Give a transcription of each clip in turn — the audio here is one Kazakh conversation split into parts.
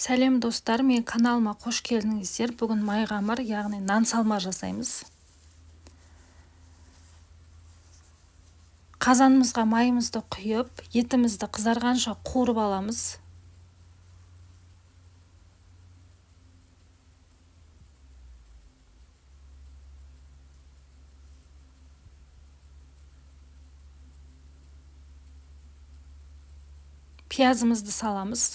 Сәлем достар, мен каналыма қош келдіңіздер. Бүгін майғамыр, яғни нан салма жасаймыз. Қазанымызға майымызды құйып, етімізді қызарғанша қуырып аламыз. Пиязымызды саламыз.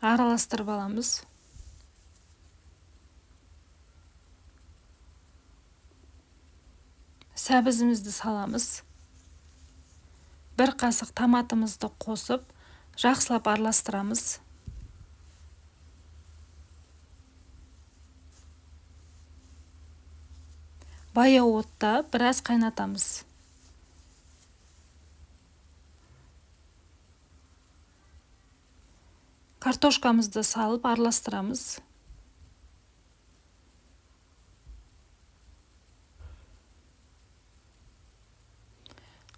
Араластырып аламыз. Сәбізімізді саламыз. Бір қасық томатымызды қосып, жақсылап араластырамыз. Баяу отта біраз қайнатамыз. Картошкамызды салып араластырамыз.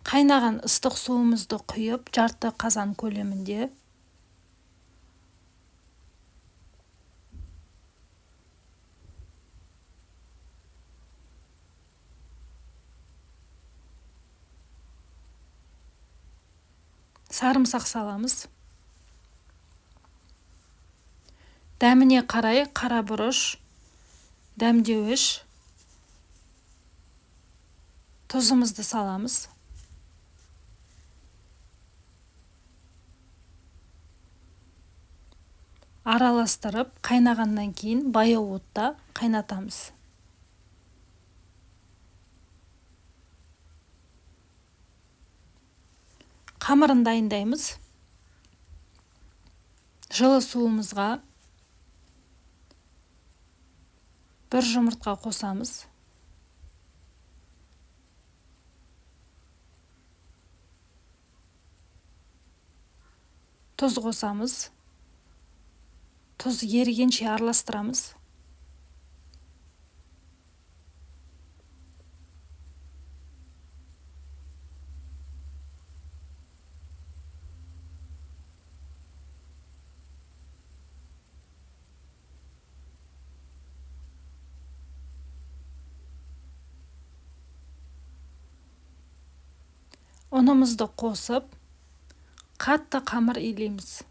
Қайнаған ыстық суымызды құйып, жарты қазан көлемінде. Сарымсақ саламыз. Дәміне қарай қара бұрыш, дәмдеуіш, тұзымызды саламыз. Араластырып, қайнағаннан кейін баяу отта қайнатамыз. Қамырын дайындаймыз. Жылы суымызға бір жұмыртқа қосамыз. Тұз қосамыз. Тұз ерігенше араластырамыз. Ұнымызды қосып, қатты қамыр илейміз.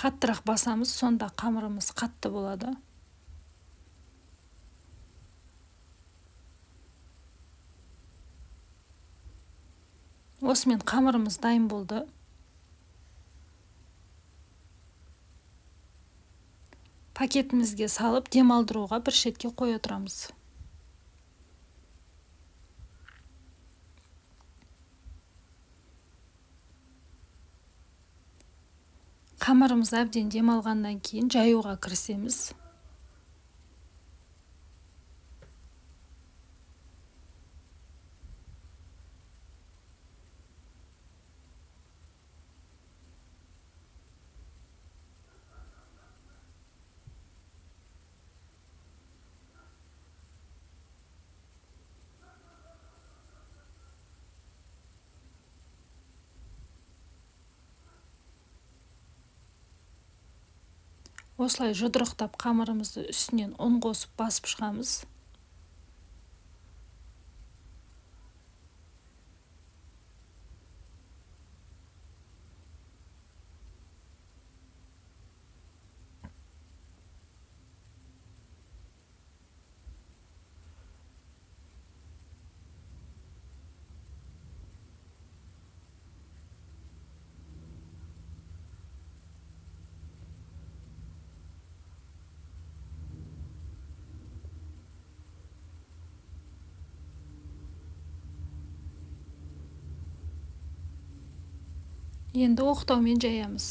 Қаттырақ басамыз, сонда қамырымыз қатты болады. Осымен қамырымыз дайын болды. Пакетімізге салып, демалдыруға бір шетке қоя тұрамыз. Қамырымыз әбден демалғаннан кейін жаюға кірісеміз. Осылай жұдырықтап қамырымызды үстінен ұн қосып басып шығамыз. Енді оқтаумен жаямыз.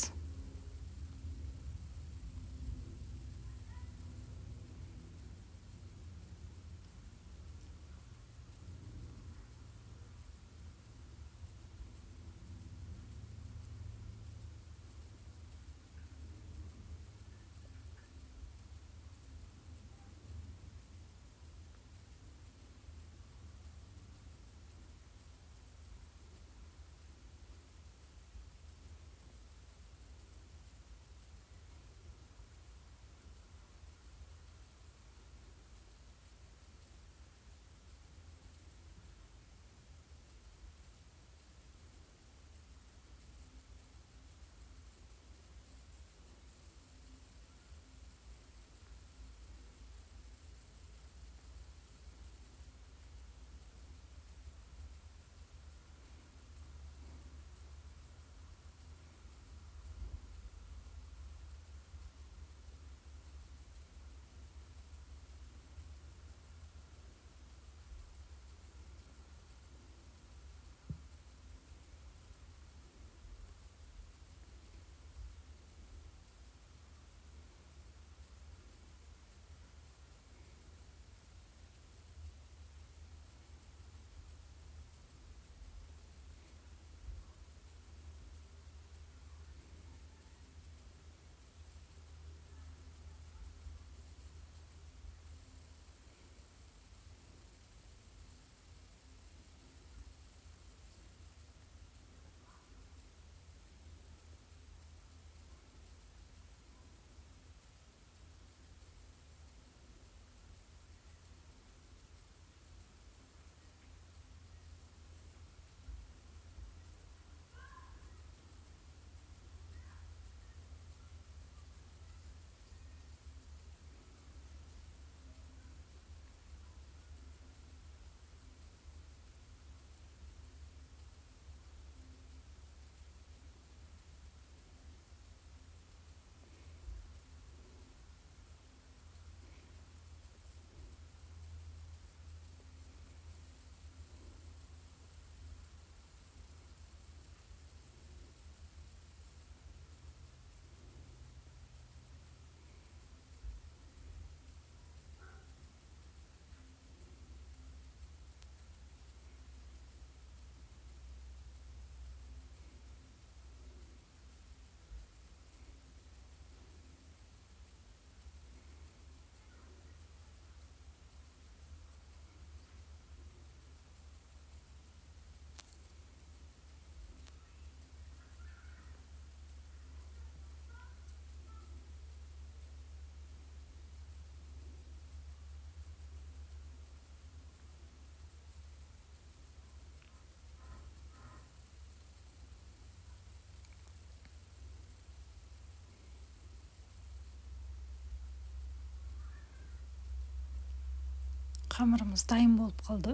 Қамырымыз дайын болып қалды.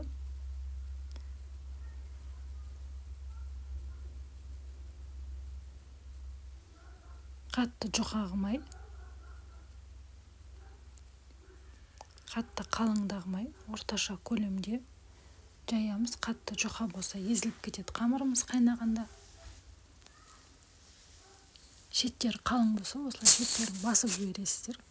Қатты жұқа қылмай, қатты қалыңдағымай, орташа көлемде жаямыз. Қатты жұқа болса езіліп кетеді қамырымыз қайнағанда. Шеттері қалың болса, осылай шеттерін басып жібересіздер.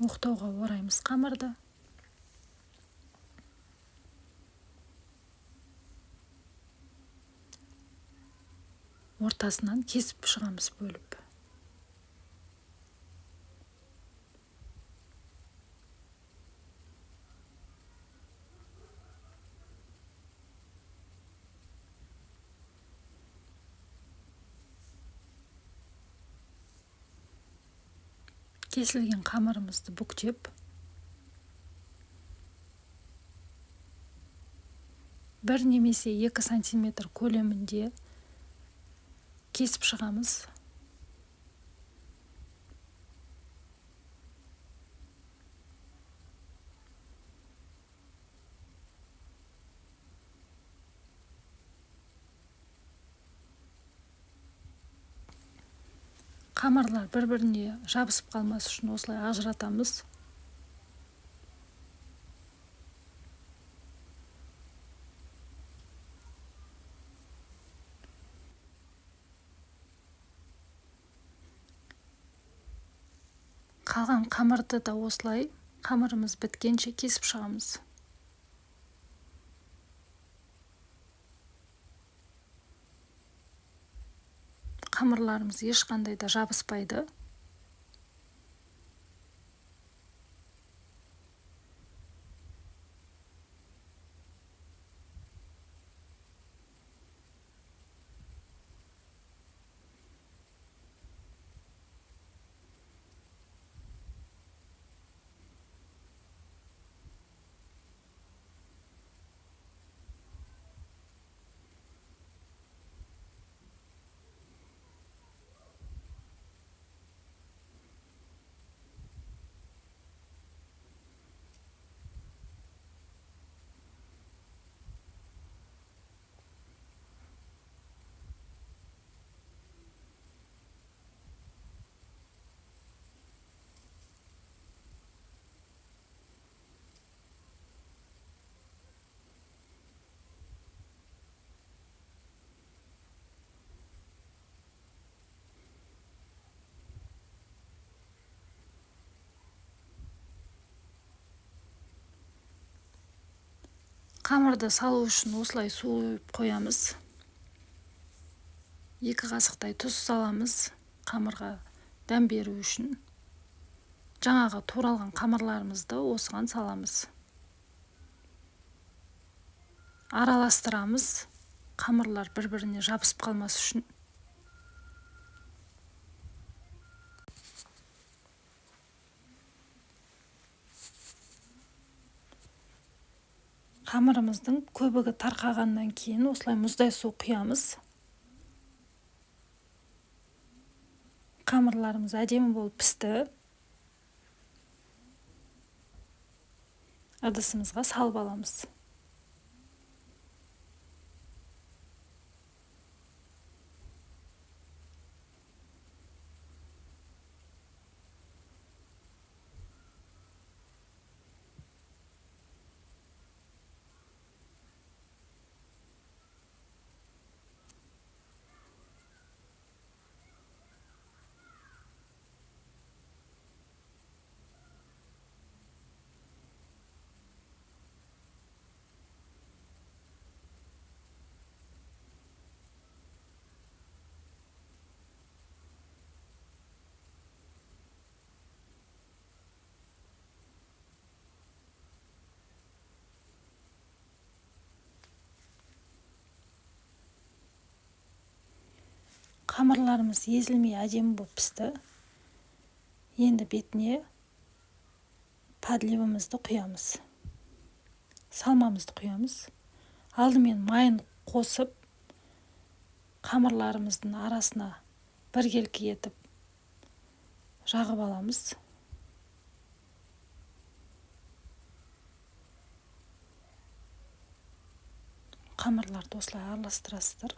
Оқтауға ораймыз қамырды. Ортасынан кесіп шығамыз бөліп. Кесілген қамырымызды бүктеп, 1 немесе 2 сантиметр көлемінде кесіп шығамыз. Қамырлар бір-біріне жабысып қалмас үшін осылай ажыратамыз. Қалған қамырды да осылай қамырымыз біткенше кесіп шығамыз. Қамырларымыз ешқандай да жабыспайды. Қамырды салу үшін осылай су құйып қоямыз. 2 қасықтай тұз саламыз қамырға дәм беру үшін. Жаңағы туралған қамырларымызды осыған саламыз. Араластырамыз, қамырлар бір-біріне жабысып қалмас үшін. Қамырымыздың көбігі тарқағаннан кейін осылай мұздай су құямыз. Қамырларымыз әдемі болып пісті. Ыдысымызға салып аламыз. Қамырларымыз езілмей әдемі болып пісті. Енді бетіне подливымызды құямыз. Салмамызды құямыз. Алдымен майын қосып, қамырларымыздың арасына біркелкі етіп жағып аламыз. Қамырларды осылай араластырасыздар.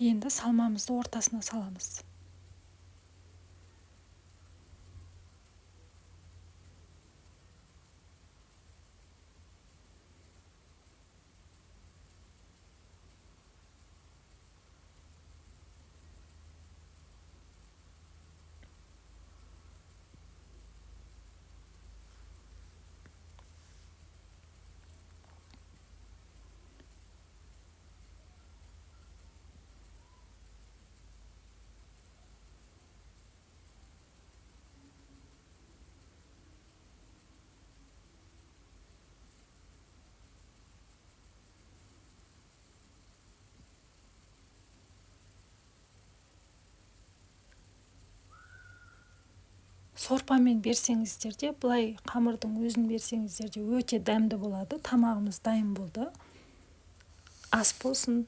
Енді салмамызды ортасына саламыз. Сорпамен берсеңіздер де, былай қамырдың өзін берсеңіздер де өте дәмді болады. Тамағымыз дайын болды. Ас болсын.